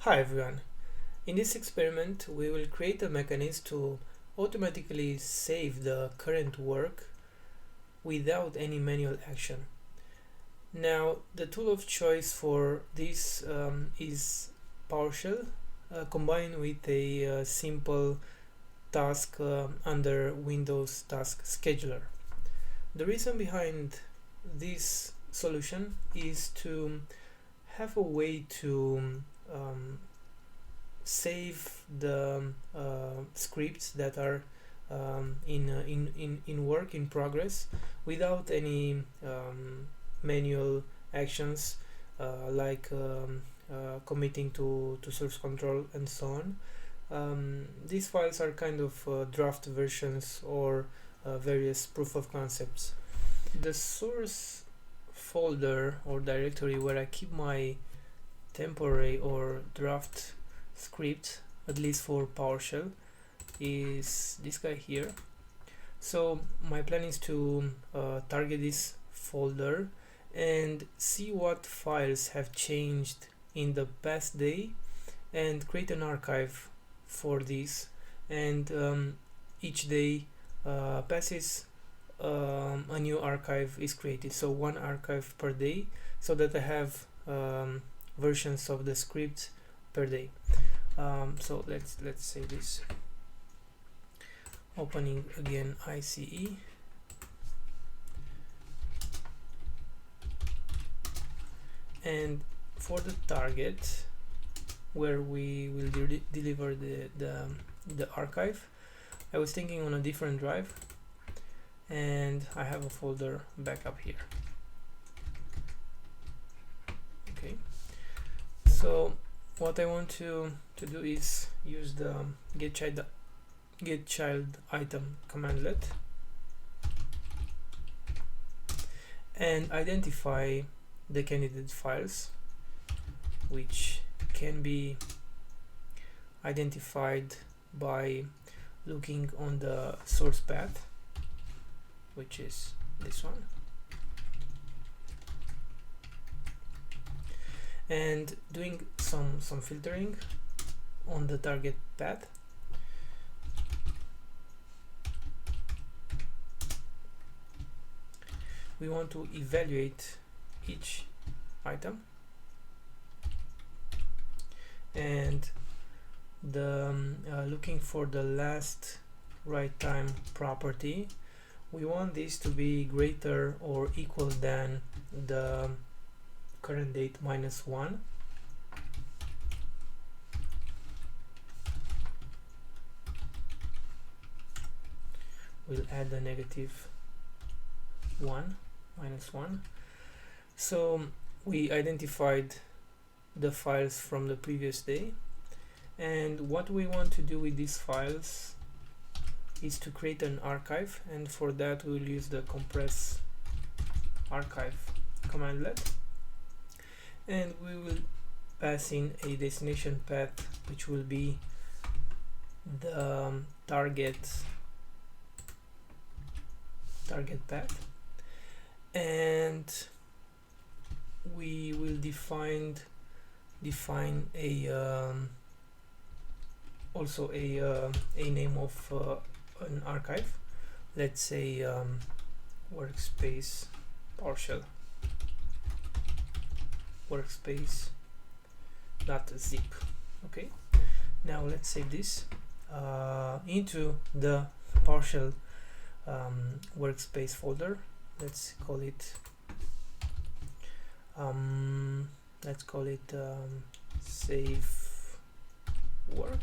Hi everyone. In this experiment we will create a mechanism to automatically save the current work without any manual action. Now the tool of choice for this is PowerShell combined with a simple task under Windows Task Scheduler. The reason behind this solution is to have a way to save the scripts that are in work in progress without any manual actions like committing to source control and so on. These files are kind of draft versions or various proof of concepts. The source folder or directory where I keep my temporary or draft script, at least for PowerShell, is this guy here. So my plan is to target this folder and see what files have changed in the past day and create an archive for this, and each day passes a new archive is created, so one archive per day, so that I have versions of the script per day. So let's say this, opening again ICE, and for the target where we will deliver the archive, I was thinking on a different drive, and I have a folder backup here. Okay, so what I want to do is use the get child item commandlet and identify the candidate files, which can be identified by looking on the source path, which is this one, and doing some filtering on the target path. We want to evaluate each item, and the looking for the last write time property, we want this to be greater or equal than the current date -1. We'll add the -1. So we identified the files from the previous day, and what we want to do with these files is to create an archive, and for that we will use the compress archive commandlet, and we will pass in a destination path which will be the target path, and we will define a also a name of an archive. Let's say workspace PowerShell workspace.zip. Okay, now let's save this into the PowerShell workspace folder. Let's call it save work.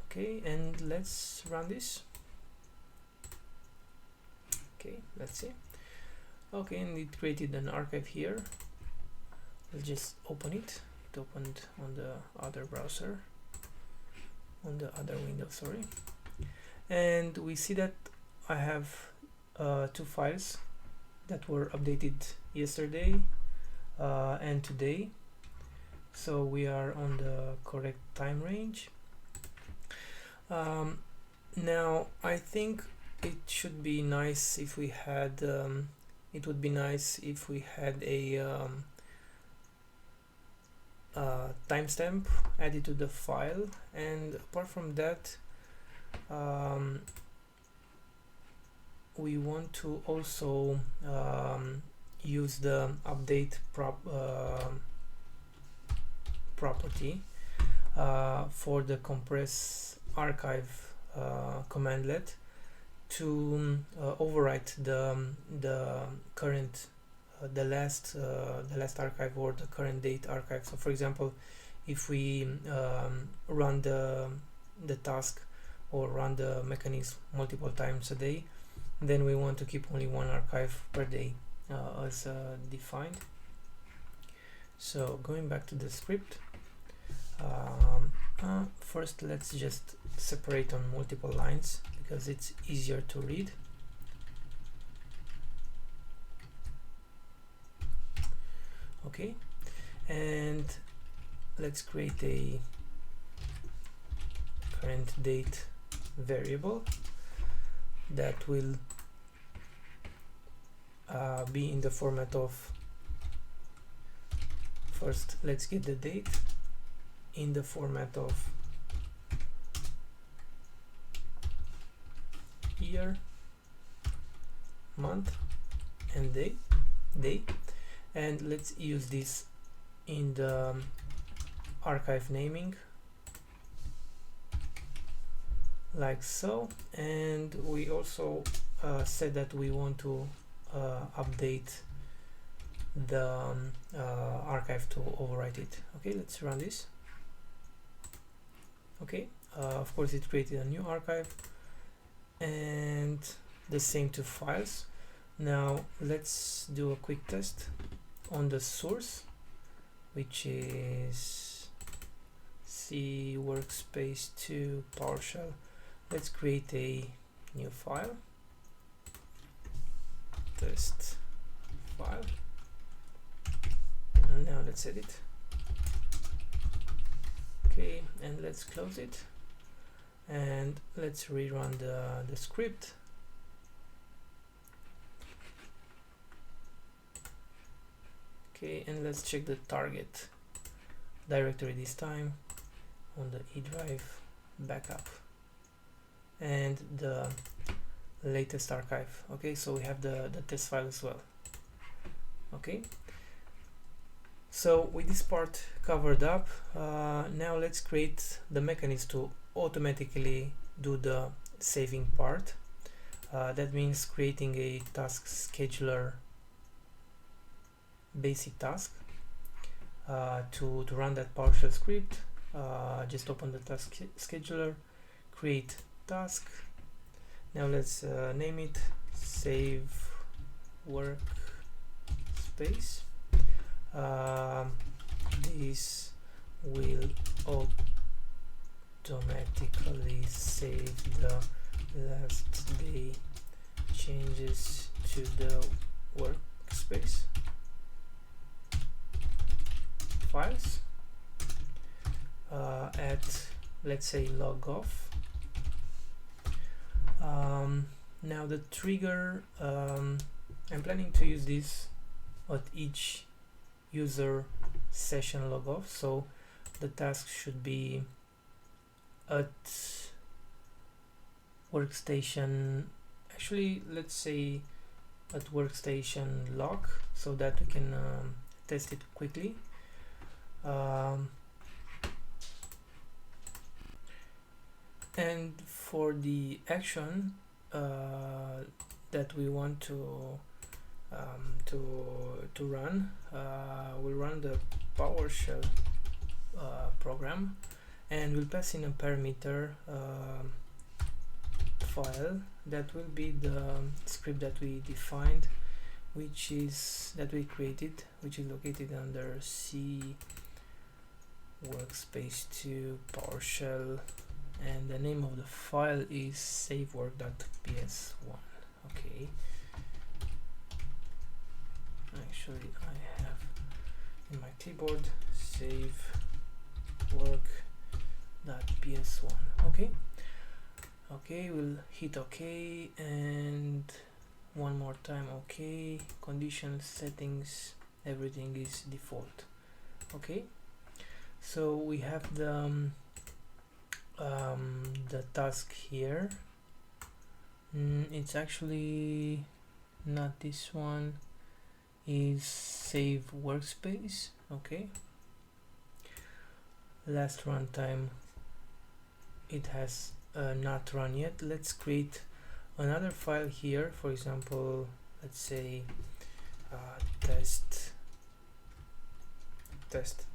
Okay, and let's run this. Okay, let's see. Okay, and it created an archive here. Let's just open it. It opened on the other browser, on the other window, sorry. And we see that I have two files that were updated yesterday and today, so we are on the correct time range. Now I think it should be nice if we had it would be nice if we had a timestamp added to the file, and apart from that, we want to also use the update property for the compress archive commandlet to overwrite the current the last archive or the current date archive. So for example, if we run the task or run the mechanism multiple times a day, then we want to keep only one archive per day as defined. So going back to the script, first let's just separate on multiple lines because it's easier to read. Okay, and let's create a current date variable that will be in the format of, first let's get the date in the format of year, month and day, and let's use this in the archive naming like so. And we also said that we want to update the archive to overwrite it. Okay, let's run this. Okay, of course it created a new archive and the same two files. Now let's do a quick test on the source, which is C workspace 2 PowerShell. Let's create a new file, test file, and now let's edit. Okay, and let's close it, and let's rerun the script. Okay, and let's check the target directory this time on the E drive backup and the latest archive. Okay, so we have the test file as well. Okay, so with this part covered up, now let's create the mechanism to automatically do the saving part. That means creating a task scheduler basic task to run that PowerShell script. Just open the task scheduler, create task. Now let's name it save workspace. This will automatically save the last day changes to the workspace files at, let's say, log off. Now the trigger, I'm planning to use this at each user session log off, so the task should be at workstation, actually let's say at workstation log, so that we can test it quickly. And for the action that we want to run, we'll run the PowerShell program, and we'll pass in a parameter file that will be the script that we defined, which is created, which is located under C workspace 2 PowerShell, and the name of the file is savework.ps1. Okay, actually I have in my keyboard savework.ps1. Okay, we'll hit OK, and one more time OK. Conditions, settings, everything is default. Okay, So we have the task here. It's actually not this one, is save workspace. Okay, last runtime, it has not run yet. Let's create another file here. For example, let's say test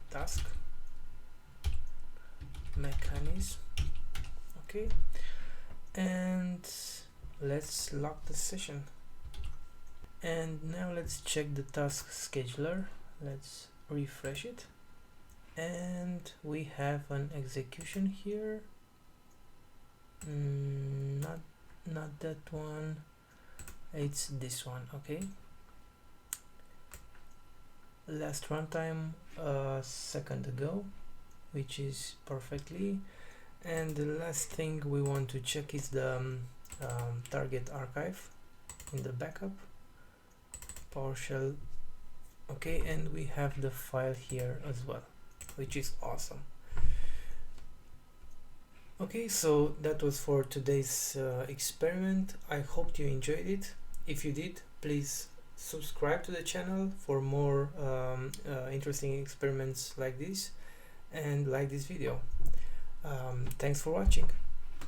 task mechanism. Okay, and let's lock the session. And now let's check the task scheduler. Let's refresh it, and we have an execution here. Not that one, it's this one. Okay, last runtime a second ago, which is perfectly. And the last thing we want to check is the target archive in the backup, Powershell. Okay, and we have the file here as well, which is awesome. Okay, so that was for today's experiment. I hope you enjoyed it. If you did, please subscribe to the channel for more interesting experiments like this, and like this video. Thanks for watching.